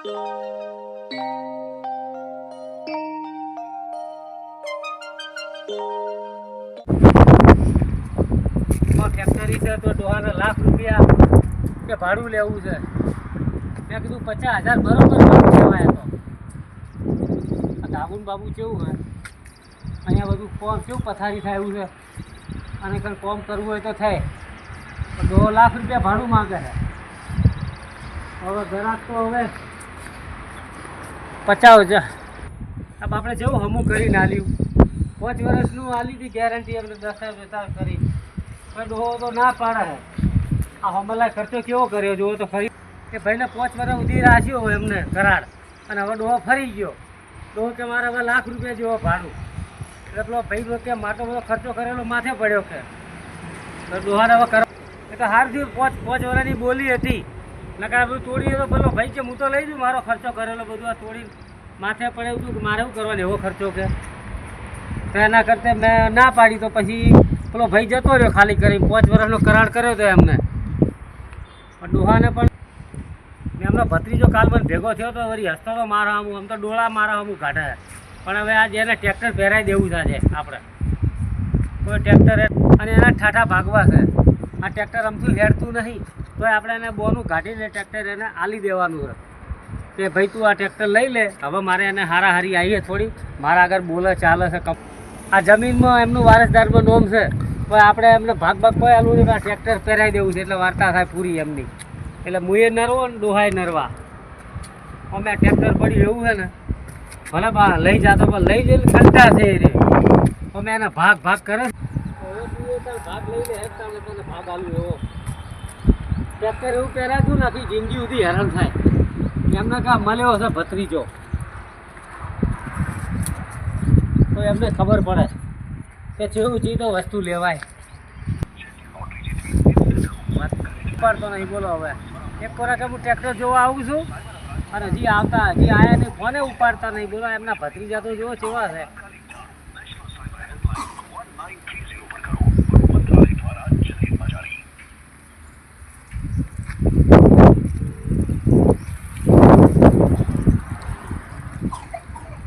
Factory છે તો ડોહાને લાખ રૂપિયા કે ભાડું લેવું છે. મેં કીધું 50,000 બરોબર કહેવાય. તો આ ધાબુ ને બાબુ કેવું હોય અહીંયા બધું કોમ કેવું પથારી થાય એવું છે અને કંઈ કોમ કરવું હોય તો થાય. 2 લાખ રૂપિયા ભાડું માગે છે. હવે ઘરાક તો હવે 50,000 આપણે જેવું હમું કરીને આલ્યું 5 વર્ષનું આલી હતી ગેરંટી અમને દસ્તાવેજ કરી પણ ડોહો તો ના પાડે છે. આ હમલાય ખર્ચો કેવો કર્યો જુઓ તો ફરી કે ભાઈને 5 વર્ષ સુધી રાખ્યો હોય એમને કરાર અને હવે ડોહો ફરી ગયો. ડોહો કે મારે હવે લાખ રૂપિયા જેવો ભાડું એટલે પેલો ભાઈ કે માટો બધો ખર્ચો કરેલો માથે પડ્યો કે ડોહાને હવે કરો એ તો હાર થયું. 5 વર્ષની બોલી હતી નકાર બધું તોડીએ તો પેલો ભાઈ કે હું તો લઈ દઉં મારો ખર્ચો કરેલો બધું આ તોડી માથે પડે એવું કે મારે શું કરવાનું એવો ખર્ચો કે તો એના કરતાં મેં ના પાડી. તો પછી પેલો ભાઈ જતો રહ્યો ખાલી કરી 5 વર્ષનો કરાર કર્યો હતો એમને. પણ ડોહાને પણ મેં એમનો ભત્રીજો કાલ મને ભેગો થયો તો વળી હસતો તો મારા આમ આમ તો ડોળા મારા આમ કાઢે. પણ હવે આજે એને ટ્રેક્ટર પહેરાવી દેવું છે આજે આપણે કોઈ ટ્રેક્ટર અને એના ઠાઠા ભાગવા છે. આ ટ્રેક્ટર અમથું હેડતું નહીં તો આપણે એને બોનું કાઢીને ટ્રેક્ટર એને આલી દેવાનું છે કે ભાઈ તું આ ટ્રેક્ટર લઈ લે. હવે મારે એને હારાહારી આવીએ થોડી મારા આગળ બોલે ચાલે છે. આ જમીનમાં એમનું વારસદારમાં નોમ છે પણ આપણે એમને ભાગ કોઈ આલું નહીં. આ ટ્રેક્ટર પહેરાવી દેવું છે એટલે વાર્તા થાય પૂરી એમની. એટલે મુએ નરવો ને ડોહાય નરવા. અમે ટ્રેક્ટર પડ્યું એવું છે ને ભલે બા લઈ જાતો પણ લઈ જઈને ખર્ચા છે રે અમે એને ભાગ કરે ભાગ લઈ લે તને ભાગ આલું એવો ટ્રેક્ટર એવું પહેરાતું નથી જિંદગી સુધી હેરાન થાય. એમને કાં મળ્યો હશે ભત્રીજો તો એમને ખબર પડે કે જેવું ચીજ તો વસ્તુ લેવાય. ઉપાડતો નહીં બોલો. હવે એક કોરા કે હું ટ્રેક્ટર જોવા આવું છું અને હજી આયા નહીં ફોને ઉપાડતા નહીં બોલો. એમના ભત્રીજા તો જોવો કેવા છે.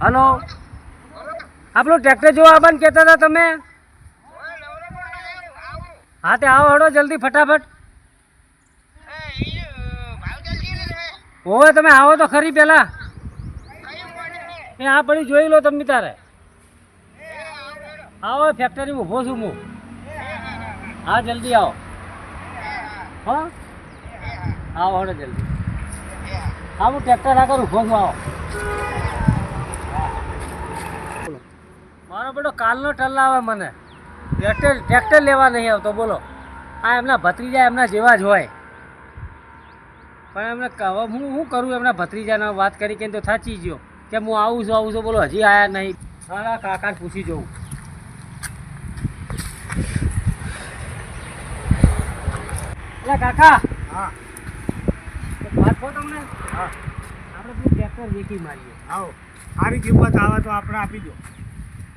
હલો આપણું ટ્રેક્ટર જોવા આવવાનું કહેતા હતા તમે? હા તે આવો હડો જલ્દી ફટાફટ. હોવે તમે આવો તો ખરી પહેલા એ આ પડી જોઈ લો તમે તારે. આવો ફેક્ટરીમાં ઊભો છું હું. હા જલ્દી આવો. હા આવો હડો જલ્દી. હા હું ટ્રેક્ટર આગળ ઊભો છું. આવો. મારો બેટો કાલનો ટલ્લા આવે મને ટ્રેક્ટર લેવા નહીં આવતો બોલો. આ એમના ભત્રીજા એમના જેવા જ હોય પણ એમને હું કરું એમના ભત્રીજાને વાત કરી કે તો થાચી ગયો કે હું આવું છું બોલો. હજી આવ્યા નહીં. સારા કાકાને પૂછી જવું. એટલે કાકા હા વાત કહો તમને. હા આપણે પેલું ટ્રેક્ટર વેચી મારીએ. આવો સારી કિંમત આવે તો આપણે આપી દો.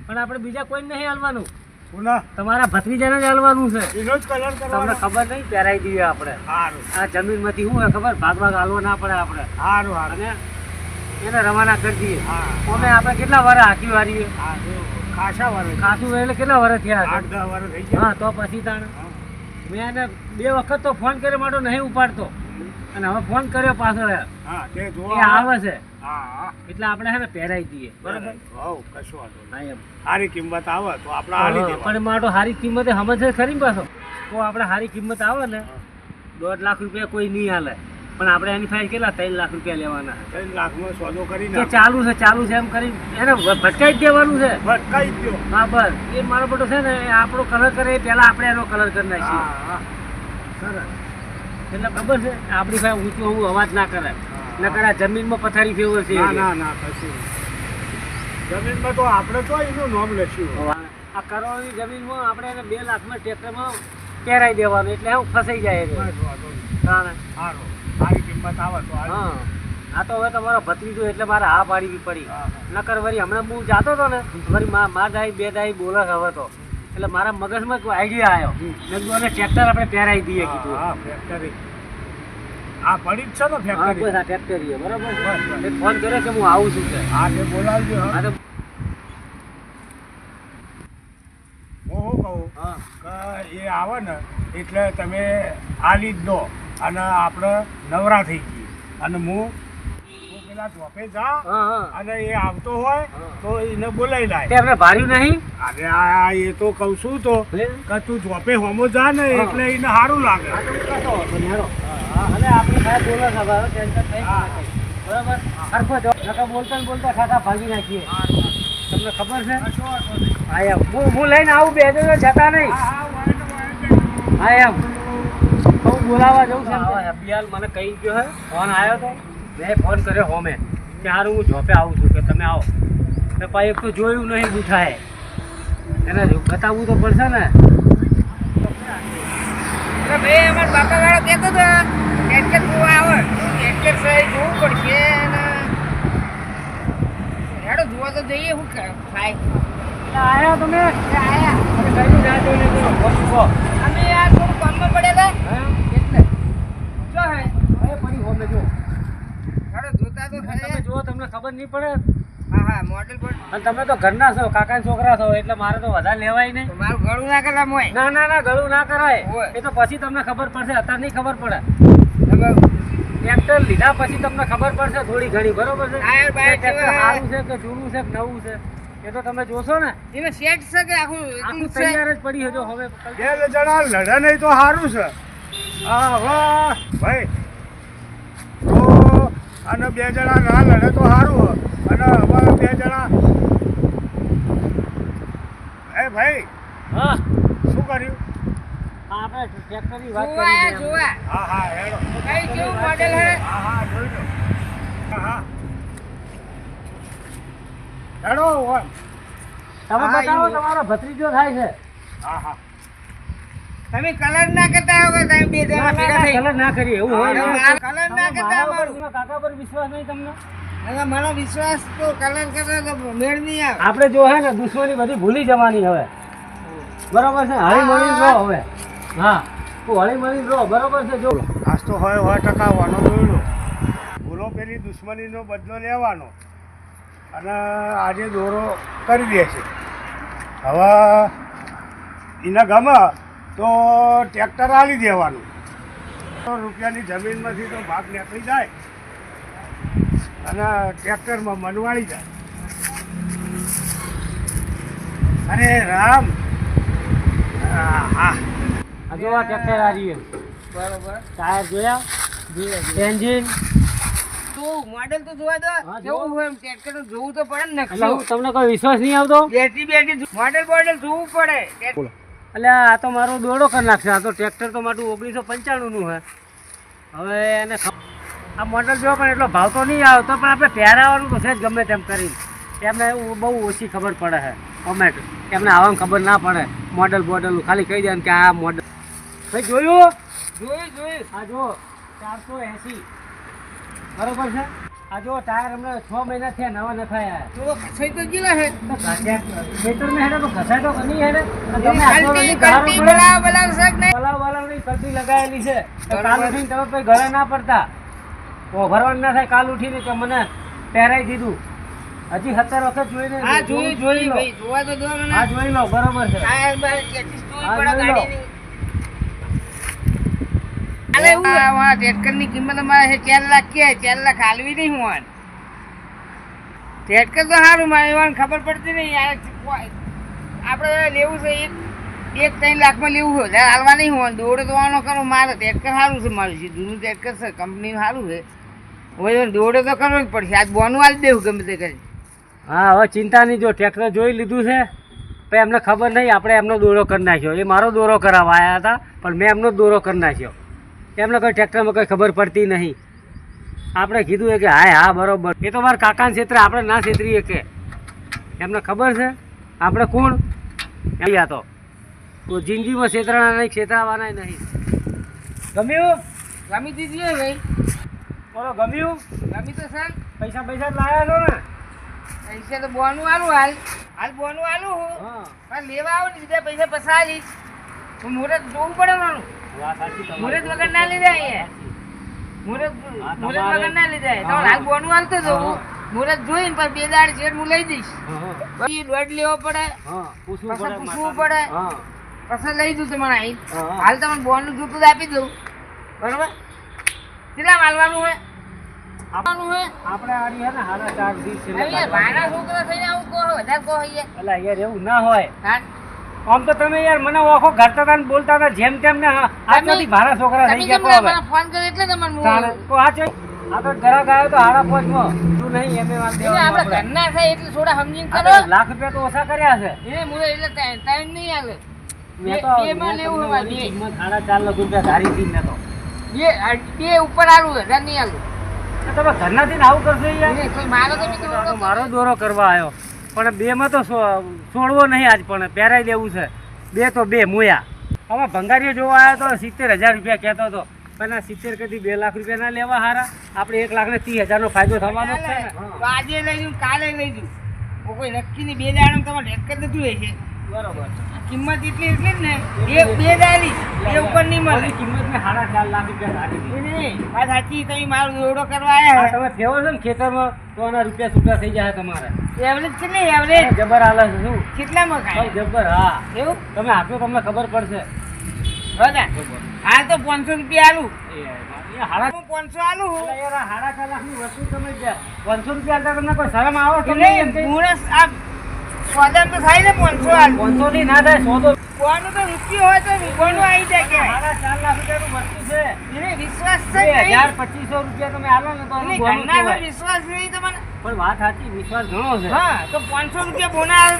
પણ આપણે બીજા કોઈ નહીં હાલવાનું. પુનઃ તમારા ભત્રીજાને જ હાલવાનું છે. એનો જ કલર તમને કરવાનો. ખબર નહીં પહેરાવી દઈએ આપણે. સારું આ જમીનમાંથી શું હોય ખબર ભાગ હાલવો ના પડે આપણે. સારું સારું. અને એને રવાના કરી દઈએ. હા અમે આપણે કેટલા વાર હાકી વારીએ હા ખાસા વર્ષ ખાસું એટલે કેટલા વર્ષ થયા 8-10 વર્ષ થઈ ગયા. હા તો પછી તાણ મેં એને 2 વખત તો ફોન કર્યો માટો નહીં ઉપાડતો અને હવે ફોન કર્યો પાછો હા તે એ જોવા આવે છે હા હા એટલે આપણે હે ને પહેરાવી દઈએ બરાબર. હવ કશું વાંધો નહીં. હા એમ સારી કિંમત આવે તો આપણે આલી દેવા. પણ માટો સારી કિંમતે સમજે ખરી ને પાછો. તો આપણે સારી કિંમત આવે ને 1.5 લાખ રૂપિયા કોઈ નહીં હાલે પણ આપણે એની ફાઈલ કેટલા 3 લાખ રૂપિયા લેવાના 3 લાખનો સોદો કે કરીને ચાલુ છે એમ કરી એને ભટકાઈ જ દેવાનું છે. ભટકાઈ ગયો. હા બસ એ મારો બેટો છે ને એ આપણો કલર કરે એ પહેલાં આપણે એનો કલર કરી નાખીએ. હા હા સરસ. એટલે ખબર છે આપણી પાસે ઊંચું હું અવાજ ના કરે નકર આ જમીનમાં પથારી ફેવર છે. ના ના ના કશું જમીનમાં તો આપણે તો એનું નામ લખ્યું. આ કરોડની જમીનમાં આપણે એને 2 લાખમાં ટ્રેક્ટરમાં પહેરાવી દેવાનું એટલે હું ફસાઈ જાય છે. બસ વાંધો નહીં. તાણે. સારું સારી કિંમત આવે તો આલી હા આ તો હવે તમારો ભત્રીજો એટલે મારે હા પાડવી પડી. હા, હા. નકર વળી હમણાં હું જાતો હતો ને વળી મા દાઈ 2 દાઈ બોલે હવે તો એટલે મારા મગજમાં કોઈ આઈડિયા આવ્યો મેં કીધું અને ટ્રેક્ટર આપણે પહેરાવી દઈએ કીધું. હા ફેક્ટરી આ પડી જ છે ને હા ફેક્ટરી બસ આ ફેક્ટરી છે બરાબર બસ. એ ફોન કર્યો કે હું આવું છું કે હા તે બોલાવજો હા હા તો હું શું કહું હા કે એ આવે ને એટલે તમે આલી જ દો અને આપણે નવરા થઈ ગઈ અને હું પેલા ચોપે જા હા હા અને એ આવતો હોય હા. તો એને બોલાવી તે લાય આપણે ભાર્યું નહીં અરે આ એ તો કહું છું તો લે. કે તું ચોપે હોમો જા ને હા. એટલે એને સારું લાગે હા તો હું કશો વાંધો નહીં, હેરો. હા અને આપણે સાહેબ બોલો છો હવે ટેન્શન થઈ હા. બરાબર હરખો જો નકર બોલતા ને બોલતા ખાતા ભાગી નાખીએ તમને ખબર છે હા એમ હું લઈને આવું બે જણ જતા નહીં હા એમ હું બોલાવા જઉં છું અભિયાલ મને કહી ગયો હે ફોન આવ્યો તો મેં ફોન કર્યો હોમે કે હારું હું જોપે આવું છું કે તમે આવો તો પાછી એક તો જોયું નહીં બુઠાએ એને બતાવવું તો પડશે ને ભાઈ અમારા બાપા વાળો કહેતો હતો ટ્રેક્ટર જોવા આવે ટ્રેક્ટર સહી જોવું પડશે અને હેડો જોવા તો જઈએ શું થાય આયા તમે આયા અને ઘરની ના જોઈને તો ફોન મૂકો. અમે આ થોડું કામમાં પડેલા હે? એટલે જો હે હવે પડી હોમે જો હેડો જોતા તો તમે ખરા. જુઓ તમને ખબર નહીં પડે હા હા મોડેલ પર અને તમે તો ઘરના છો કાકાના છોકરા છો એટલે મારે તો વધારે લેવાય નહીં તો મારું ગળું ના કરવા મોય ના ના ના ગળું ના કરાય હોય. એ તો પછી તમને ખબર પડશે અત્યારે નહીં ખબર પડે તમે ટ્રેક્ટર લીધા પછી તમને ખબર પડશે થોડી ઘણી બરોબર છે ટાયર બાયર કે ટ્રેક્ટર કેવા? સારું છે કે જૂનું છે કે નવું છે એ તો તમે જોશો ને એમાં સેટ છે કે આખું આખું એટલું છે તૈયાર જ પડી હજો હવે બે જણા લડે નહીં તો સારું છે હા વાહ ભાઈ તો અને બે જણા ના લડે તો સારું હોય અને હવે બે જણા એ ભાઈ હા શું કર્યું હા, આપણે ટ્રેક્ટરની વાત જોવા કરી જોવા હા હા હેડો કઈ કેવું મોડેલ હે હા હા જોઈ લો હા હા હેડો હોય તમે હા, બતાવો ઈ- તમારો ભત્રીજો થાય છે હા હા તમે કલર ના કરતા હો તમે બે જણા ભેગા થઈ કલર ના કરીએ એવું હોય હા, ને. મારો કલર ના તમે કરતા મારા અમારું. ઉપર, કાકા પર વિશ્વાસ નહીં તમને હવે મારો વિશ્વાસ તો કલર કરતા તો મેળ નહીં આવે આપણે જો હે ને દુશ્મની બધી ભૂલી જવાની હવે બરોબર છે હળી મળી રહો હવે હા તું હળી મળી રહો બરોબર છે જો આજ તો હોય ટકાવવાનો જોયેલો બોલો પેલી દુશ્મનીનો બદલો લેવાનો અને આજે દોરો કરી દે છે હવે એને ગમે તો ટ્રેક્ટર આલી દેવાનું તો રૂપિયાની જમીનમાંથી તો ભાગ નીકળી જાય અને ટ્રેક્ટરમાં મનવાળી જાય અરે રામ હા આ જો આ ટ્રેક્ટર આ રહ્યું બરોબર ટાયર જોયા એન્જિન તું મોડેલ તો જોવા દો હા, કેવું જોવો. હોય એમ ટ્રેક્ટર તો જોવું તો પડે ને એટલે હું નકશો તમને કોઈ વિશ્વાસ નહીં આવતો બેટરી મોડેલ બોડેલ જોવું પડે એટલે આ તો મારો દોડો કરી નાખશે આ તો ટ્રેક્ટર તો મારું 1995 નું છે હવે એને આ મોડલ જો પણ એટલો ભાવ તો નહીં આવતો પણ આપણે પહેરાવાનું તો છે જ ગમે તેમ કરીને એમને બહુ ઓછી ખબર પડે છે કોમેન્ટ એમને આવવામાં ખબર ના પડે મોડલ બોડલનું ખાલી કહી દે કે આ મોડલ ભાઈ જોયું જોયું આ જો 480 બરોબર છે આ જો ટાયર અમને 6 મહિના થયા નવા ન થયા તો ખસાઈ તો ગયેલા હે ખેતરમાં હેડે તો ઘસાય તો નહીં હેડે અને તમે આટલો કલ્ટી બધી ગાળો કલ્ટી પડે. બલાવ શક નહીં પલાવની કલ્ટી લગાવેલી છે તો બરોબર. કાલ ઉઠીને તમે કોઈ ઘરે ના પડતા ભરવાનું ના થાય કાલ ઉઠીને કે મને પહેરાઈ દીધું હજી 17 વખત જોઈને હા જોયું જોયું લો. ભાઈ જોવા તો દો મને હા જોઈ લો બરોબર છે ટાયર બાર કેટલી જોવી હા, પડે જોઈ લો. ગાડીની અલે આ ટ્રેક્ટરની કિંમત અમારે છે 4 લાખ કે 4 લાખ હાલવી નહીં હું ટ્રેક્ટર તો સારું મારે એવાને ખબર પડતી નહીં યાર આપણે લેવું છે એક 3 લાખમાં લેવું હોય ત્યારે હાલવા નહીં હોય દોડે દોવાનો કરો મારે ટ્રેક્ટર સારું છે મારું છે જૂનું ટ્રેક્ટર છે કંપનીનું સારું છે હવે દોડે તો કરવો જ પડશે આજ બોનું આલી દેવું ગમે તે કરી હા હવે ચિંતા નહીં જો ટ્રેક્ટર જોઈ લીધું છે પણ એમને ખબર નહીં આપણે એમનો દોરો કરી નાખ્યો એ મારો દોરો કરાવવા આવ્યા હતા પણ મેં એમનો જ દોરો કરી નાખ્યો એમને કોઈ ટ્રેક્ટરમાં કંઈ ખબર પડતી નહીં આપણે કીધું કે હા બરોબર એ તો મારા કાકાના ક્ષેત્રે આપણે ના છેતરીએ કે એમને ખબર છે આપણે કોણ અહીંયા તો જિંદગીમાં છેતરાના નહીં છેતરાવાના નહીં ગમ્યું ગમી દીધી ભાઈ બોલો ગમ્યું ગમી તો સર પૈસા પૈસા લાયા છો ને પૈસા તો બોનું આલું હાલ બોનું આલું હું હા પણ લેવા આવો ને બીજા પૈસા પસાવીશ હું મુહૂર્ત જોવું પડે મારું વાત સાચી તમારી. મુહૂર્ત વગર ના લીધે અહીંયા મુરત હા, મુરત તમારે- વગર ના લઈ જાય. હા. તો હાલ બોનું હાલતો જવું. હા. મુરત જોઈને પછી 2 દાડ શેઠ હું લઈ દઈશ. હા, પછી દોઢ લેવો પડે, હા, પૂછવું પાછા પડે પૂછવું માતાને. પડે. હા, પછી લઈ દઉં તમારે અહીં. હા. હાલ તમને બોનનું જોતું જ આપી દઉં. બરોબર? કેટલા માલવાનું હોય? આપવાનું હોય? આપણે આ રહ્યા ને હાડા 4 દિવસ છે હવે યાર ભાના છોકરા થઈને આવું કહો, વધારે કહો યાર. અલા યાર એવું ના હોય. હા? આમ તો તમે યાર મને ઓખો ઘરતા હતા ને બોલતા હતા જેમ તેમ ને આજથી મારા છોકરા તમે થઈ કેમ ગયા મને ફોન કર્યો એટલે તમારે હું- તાણે તો આ છે આ તો ઘરાક આવ્યો તો હાડા 5 માં તું નહીં એમે વાત એટલે દેવાનું આપણે આપણે. ઘરના થાય એટલે થોડા સમજીને આ કરો. તો લાખ રૂપિયા તો ઓછા કર્યા છે એ મુરે એટલે ટાઈમ નહીં આવે. મેં તો બે માં લેવું હોય મારી બે. કિંમત સાડા 4 લાખ રૂપિયા ધારી હતી ને તો બે ઉપર આલું હજાર નહીં આલું. તો તમે ઘરનાથી ને આવું કરશો યાર નહીં, કોઈ મારો તો બીજો આ તો ઓળો મારો દોરો કરવા આવ્યો પણ બે માં તો છોડવો નહીં આજ પણ પહેરાઈ દેવું છે બે તો બે મોયા હવે ભંગારીઓ જોવા આવ્યો તો 70,000 રૂપિયા કહેતો હતો પણ આ 70 કદી 2 લાખ રૂપિયા ના લેવા હારા આપણે 1,30,000 નો ફાયદો થવાનો જ છે ને તો આજે લઈ જઉં કાલે લઈ જઉં. કોઈ નક્કી ની 2 દાડમ તમારે ઢેક કરી દેતું હોય છે. બરોબર આ કિંમત એટલી જ ને બે દાડી બે ઉપર નહીં મળે. ઓલી કિંમત મેં 4.5 લાખ રૂપિયા ધારી હતી. એ નહીં, વાત સાચી તમે મારો દોડો કરવા આવ્યા આ તમે ફેવો છો ને ખેતરમાં તો આના રૂપિયા છૂટા થઈ જાય તમારે એવરેજ છે ને એવરેજ જબર હાલે છે શું કેટલામાં ભાઈ ખાય જબર હા એવું તમે આપો તમને ખબર પડશે બધા હાલ તો 500 રૂપિયા આલું. એ હાડા હું 500 આલું અલા યાર આ હાડા 4 લાખની વસ્તુ તમે જે 500 રૂપિયા આલતા તમને કોઈ શરમ આવે કે એટલે નહીં એમ કઈ? મુરસ આ સોદા તો થાય ને 500 આલું. 500 થી ના થાય 100 તો કોનું તો રૂપિયો હોય તો રૂપિયાનું આવી જાય કહેવાય. હાડા 4 લાખ રૂપિયાનું વસ્તુ છે એને વિશ્વાસ છે કે નહીં? 2,200 રૂપિયા તમે આલો ને તો આનું એને બોનું ઘરના પર કહેવાય. વિશ્વાસ નહીં તમને? પણ વાત સાચી વિશ્વાસ ઘણો છે હા તો 500 રૂપિયા બોના આલ.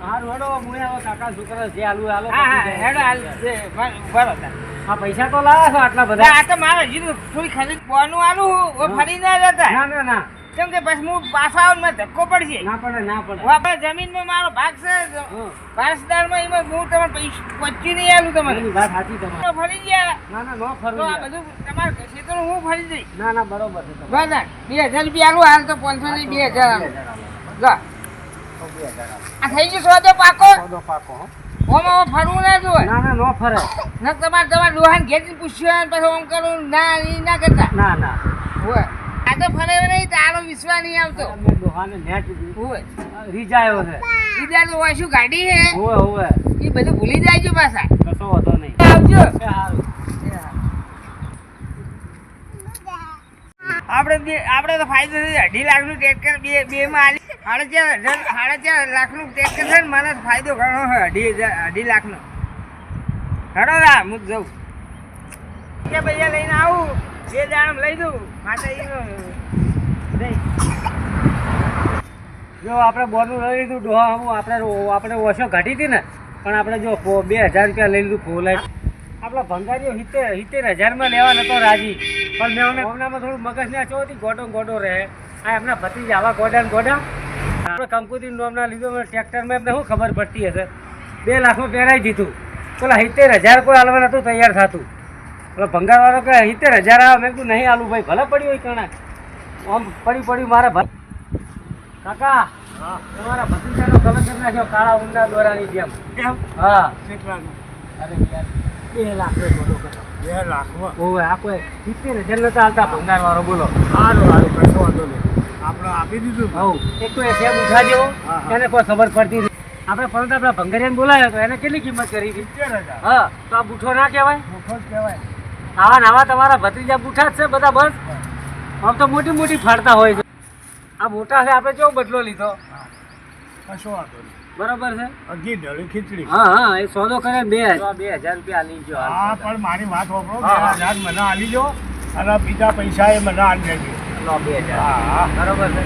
હા રોડો મુએ આવો કાકા છોકરા જે આલુ એ આલો હા હા હેડો હાલ જે બરોબર. આ પૈસા તો લાવ્યા છો આટલા ના, બધા આ તો મારે હજી તો થોડી ખરીદ બોનું આલું હું હા. ફરી ના જતા ના ના ના કેમ કે પછી હું પાછા આવું ને ધક્કો પડશે. ના પડે ના પડે હું આપણે જમીનમાં મારો ભાગ છે હા. વારસદારમાં એમાં હું તમારે પૈસા પચ્ચી નહીં આલું તમારે એની વાત સાચી તમારી તો ફરી ગયા ના ના નો તો ફરવું આ યાર. બધું તમારે ક્ષેત્ર હું ફરી જઈશ. ના ના બરોબર છે તમારું. બરાબર 2,000 રૂપિયા આલું હાલ તો 500 નહીં 2,000 આલું. 2,000 આલો. જા તો 2,000 આલો. આ થઈ ગયું સોદો પાકો. સોદો પાકો હો. ઓમાં ફરવું ના જોઈએ. ના ના નો ફરે ના તમારે ડોહાને ઘેરથી પૂછ્યું પછી આમ કરું ના ઈ ના કરતા ના ના હોય. આ તો ફરે નહીં તારો વિશ્વાસ નહીં આવતો મેં ડોહાને નેટ હોય. રીજાયો છે બીજા તો હોય શું ગાડી છે હોવે હોવે એ બધું ભૂલી જાય છે પાછા. કશો વાંધો નહીં આવજો. એ હારું. આપણે તો ફાયદો છે 2.5 લાખનું ટ્રેક્ટર બે માં આલી 4.5 લાખનું ટ્રેક્ટર છે ને મને તો ફાયદો ઘણો છે 2.5 લાખનો. ઘણો રા હું જઉં કે પૈસા લઈને આવું 2 દાડમ લઈ દઉં માતાજીનો દઈ. જો આપણે બોનું લઈ લીધું ડોહા હું આપણે ઓછો ઘટી હતી ને પણ આપણે જો 2,000 રૂપિયા લઈ લીધું ફોલાઈ આપણા ભંગારીઓ 70,000 માં લેવા નતો રાજી પણ મેં અમને હમણાંમાં થોડું મગજ ને ચોથી ગોડો રહે આ એમના ભત્રીજા આવા ગોડા ને ગોડા આપણે કંકુતી નોમના લીધો મને ટ્રેક્ટરમાં એમને શું ખબર પડતી હશે 2 લાખમાં પહેરાઈ દીધું પેલા 70,000 કોઈ હાલવા નતું તૈયાર થતું પેલો ભંગારવાળો કે 70,000 આવે મેં કીધું નહીં હાલું ભાઈ ભલે પડ્યું હોય કણાક આમ પડ્યું મારે કાકા તમારા ભત્રીજાનો કલર કરી નાખ્યો કાળા ઊંડા દોરાની જેમ કેમ હા કેટલાનું અરે યાર 2 લાખ નો ગોડો કર્યો. 2 લાખમાં ઓવે આ કોઈ 70,000 નતા હાલતા ભંગારવાળો બોલો સારું સારું કશો વાંધો નહીં આપણે આપી દીધું ને. હવ એક તો એ સેબ ઉઠા જેવો હા, હા. એને કોઈ ખબર પડતી નહીં આપણે પરંતુ આપણા ભંગારિયાને બોલાવ્યો તો એને કેટલી કિંમત કરી હતી 70,000 હા તો આ બુઠો ના કહેવાય મોટો જ કહેવાય. આવા ને આવા તમારા ભત્રીજા બુઠા જ છે બધા બસ આમ તો મોટી મોટી ફાડતા હોય છે આ મોટા છે આપણે કેવો બદલો લીધો કશો વાંધો નહીં બરોબર છે અગી ઢળી ખીચડી. હા હા એ સોદો કરે 2,000 રૂપિયા આલી ગયો હા હાલ પણ મારી વાત સાંભળો હા, હા. 2,000 મને આલી જો અને બીજા પૈસા એ મને આલી દેજો. લો 2,000 હા હા બરોબર છે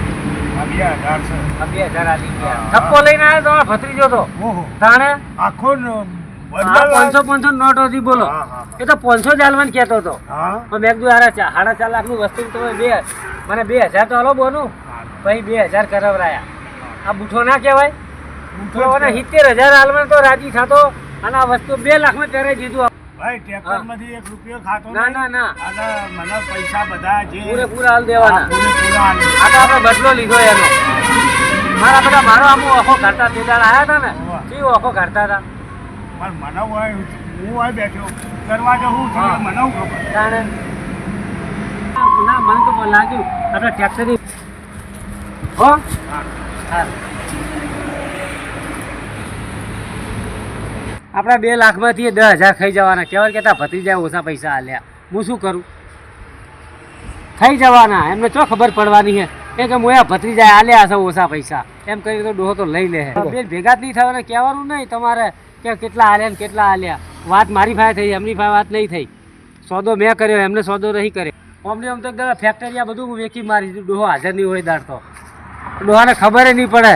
આ 2,000 છે. આ 2,000 આલી ગયા હા. થપ્પો લઈને આવ્યો તમારો ભત્રીજો તો ઓહો તાણે આખો આ 500 નોટ હતી બોલો હા, હા. એ તો 500 જ હાલવાનું કહેતો હતો હા પણ મેં કીધું યાર 4.5 લાખનું વસ્તુ તમે મને 2,000 તો હાલો બોનું પછી 2,000 કરાવરાયા આ બુઠો ના કહેવાય તો મને 70,000 હાલમાં તો રાજી થતો અને આ વસ્તુ 2 લાખમાં પહેરાઈ દીધું ભાઈ ટ્રેક્ટરમાંથી 1 રૂપિયો ખાતો ના નહીં. ના ના અને મને પૈસા બધા જે પૂરેપૂરા હાલ દેવાના હા, પૂરેપૂરા આલી. આ તો આપણે બદલો લીધો એનો મારા બધા મારો આમ ઓખો કાઢતા તે દાડ આવ્યા હતા ને હોવે. કેવું ઓખો કાઢતા હતા પણ મને હોય હું હોય બેઠો દરવાજો હું હા. મને હું ખબર તાણે ના મને તો લાગ્યું આપણે ટ્રેક્ટરની હો હા આપણા 2 લાખમાંથી 10,000 ખાઈ જવાના કહેવાય કહેતા ભત્રીજા ઓછા પૈસા આલ્યા હું શું કરું ખાઈ જવાના એમને ચો ખબર પડવાની છે કે મોયા ભત્રીજા આલ્યા હશે ઓછા પૈસા એમ કરી તો ડોહો તો લઈ લે બેન ભેગા જ નહીં થવાના કહેવાનું નહીં તમારે કે કેટલા આલ્યા ને કેટલા આલ્યા વાત મારી પાસે થઈ એમની પાસે વાત નહીં થઈ સોદો મેં કર્યો એમને સોદો નહીં કર્યો અમને આમ તો એકદમ ફેક્ટરી આ બધું હું વેચી મારી દીધું ડોહો હાજર નહીં હોય દાડતો ડોહાને ખબર નહીં પડે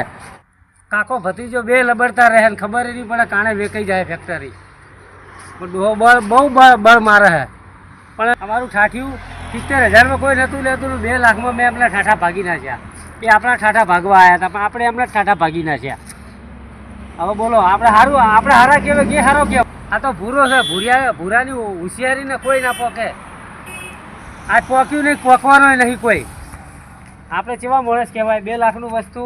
કાકો ભત્રીજો 2 લબડતા રહે ને ખબર નહીં પડે કાણે વેચાઈ જાય ફેક્ટરી પણ ડોહો બહુ બળ મારે છે પણ અમારું ઠાઠિયું 70,000માં કોઈ નહોતું લેતું 2 લાખમાં મેં એમના ઠાઠા ભાગી નાખ્યા એ આપણા ઠાઠા ભાગવા આવ્યા હતા પણ આપણે એમના ઠાઠા ભાગી નાખ્યા હવે બોલો આપણે હારા કહેવાય કે હારો કહેવાય આ તો ભૂરો છે ભૂરાની હોશિયારીને કોઈ ના પોકે આ પોક્યું નહીં પોકવાનો નહીં કોઈ આપણે કેવા માણસ કહેવાય 2 લાખનું વસ્તુ